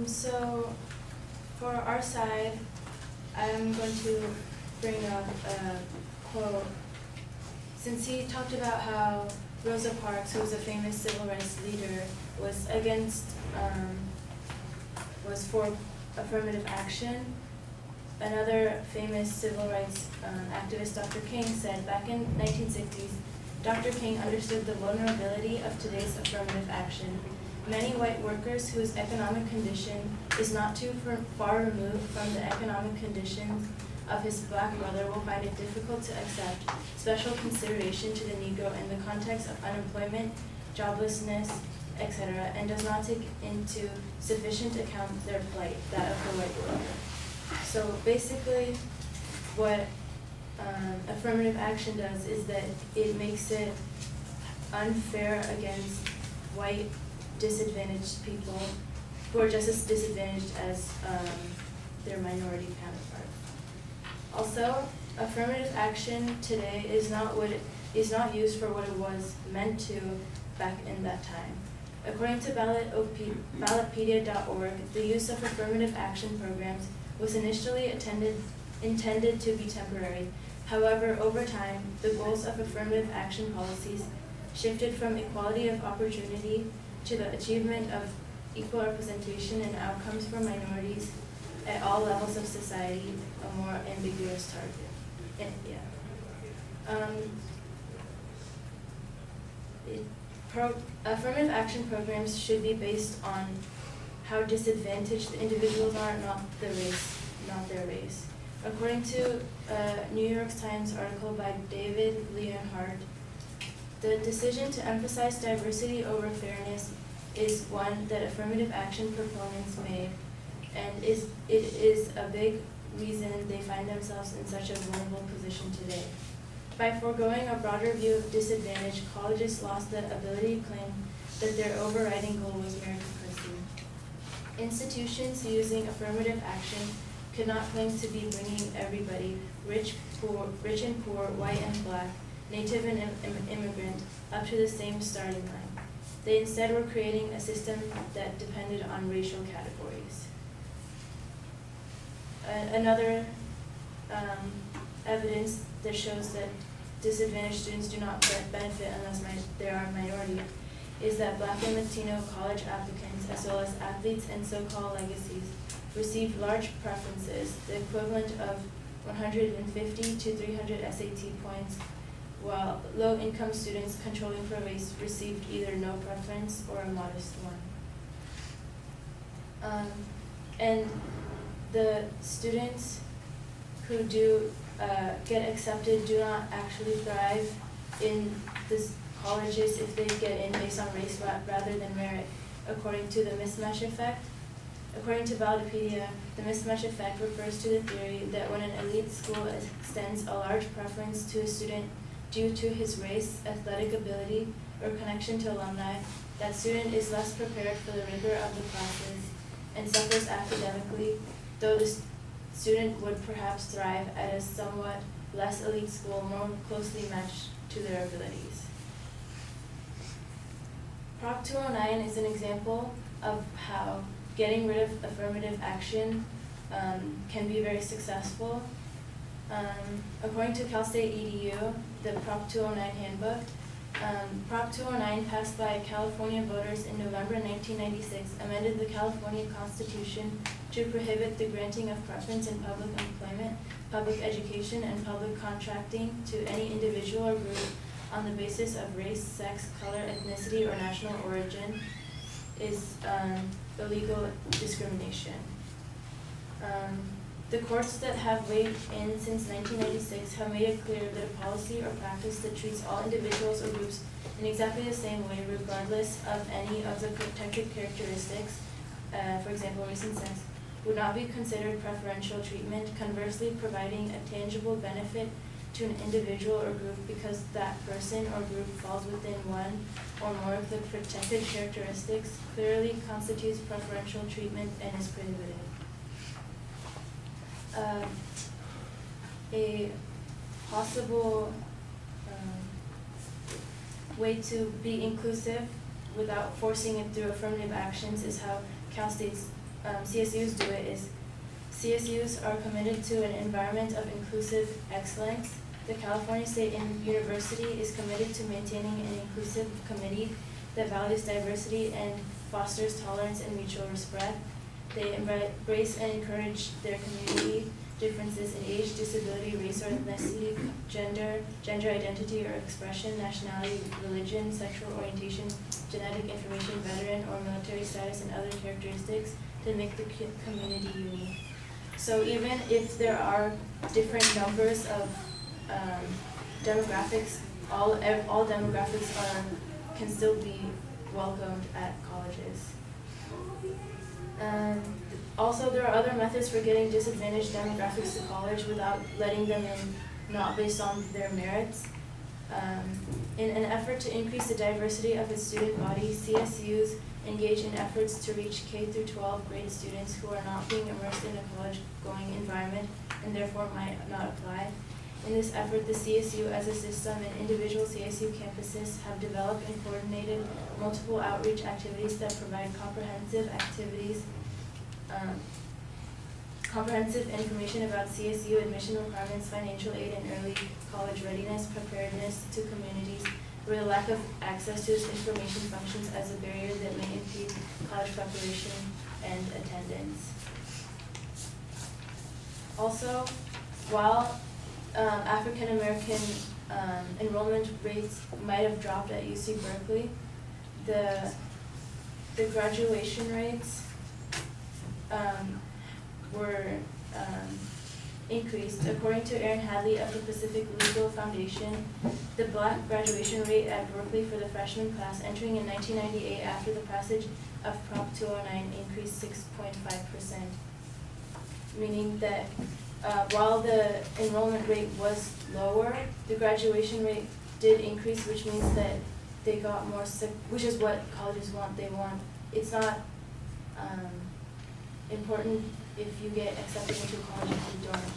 So for our side, I'm going to bring up a quote. Since he talked about how Rosa Parks, who was a famous civil rights leader, was for affirmative action, another famous civil rights activist, Dr. King, said back in 1960s, Dr. King understood the vulnerability of today's affirmative action. Many white workers whose economic condition is not too far removed from the economic conditions of his black brother will find it difficult to accept special consideration to the Negro in the context of unemployment, joblessness, etc., and does not take into sufficient account their plight, that of the white worker. So basically, what affirmative action does is that it makes it unfair against white disadvantaged people who are just as disadvantaged as their minority counterparts. Also, affirmative action today is not used for what it was meant to back in that time. According to ballotpedia.org, the use of affirmative action programs was initially intended to be temporary. However, over time, the goals of affirmative action policies shifted from equality of opportunity to the achievement of equal representation and outcomes for minorities at all levels of society, a more ambiguous target. Affirmative action programs should be based on how disadvantaged the individuals are, not their race. According to a New York Times article by David Leonhardt, the decision to emphasize diversity over fairness is one that affirmative action proponents made, and it is a big reason they find themselves in such a vulnerable position today. By foregoing a broader view of disadvantage, colleges lost the ability to claim that their overriding goal was meritocracy. Institutions using affirmative action could not claim to be bringing everybody, rich and poor, white and black, native and immigrant, up to the same starting line. They instead were creating a system that depended on racial categories. Another evidence that shows that disadvantaged students do not benefit unless they are a minority is that Black and Latino college applicants, as well as athletes and so-called legacies, receive large preferences, the equivalent of 150 to 300 SAT points, while low-income students controlling for race received either no preference or a modest one. And the students who do get accepted do not actually thrive in these colleges if they get in based on race rather than merit, according to the Mismatch Effect. According to Ballotpedia, the mismatch effect refers to the theory that when an elite school extends a large preference to a student due to his race, athletic ability, or connection to alumni, that student is less prepared for the rigor of the classes and suffers academically, though the student would perhaps thrive at a somewhat less elite school more closely matched to their abilities. Prop 209 is an example of how getting rid of affirmative action can be very successful. According to Cal State EDU, the Prop 209 handbook, Prop 209 passed by California voters in November 1996 amended the California Constitution to prohibit the granting of preference in public employment, public education, and public contracting to any individual or group on the basis of race, sex, color, ethnicity, or national origin is illegal discrimination. The courts that have weighed in since 1996 have made it clear that a policy or practice that treats all individuals or groups in exactly the same way, regardless of any of the protected characteristics, for example, race and sex, would not be considered preferential treatment, conversely providing a tangible benefit to an individual or group because that person or group falls within one or more of the protected characteristics clearly constitutes preferential treatment and is prohibited. A possible way to be inclusive without forcing it through affirmative actions is how Cal State's CSUs do it is CSUs are committed to an environment of inclusive excellence. The California State University is committed to maintaining an inclusive committee that values diversity and fosters tolerance and mutual respect. They embrace and encourage their community differences in age, disability, race or ethnicity, gender identity or expression, nationality, religion, sexual orientation, genetic information, veteran or military status, and other characteristics that make the community unique. So even if there are different numbers of demographics, all demographics can still be welcomed at colleges. Also, there are other methods for getting disadvantaged demographics to college without letting them in, not based on their merits. In an effort to increase the diversity of its student body, CSUs engage in efforts to reach K through 12 grade students who are not being immersed in a college-going environment and therefore might not apply. In this effort, the CSU as a system and individual CSU campuses have developed and coordinated multiple outreach activities that provide comprehensive information about CSU admission requirements, financial aid, and early college readiness preparedness to communities where the lack of access to this information functions as a barrier that may impede college preparation and attendance. Also, while African American enrollment rates might have dropped at UC Berkeley, the graduation rates were increased. According to Erin Hadley of the Pacific Legal Foundation, the Black graduation rate at Berkeley for the freshman class entering in 1998 after the passage of Prop 209 increased 6.5%, meaning that while the enrollment rate was lower, the graduation rate did increase, which means that they got more sick, which is what colleges want. It's not important if you get accepted into college if you don't.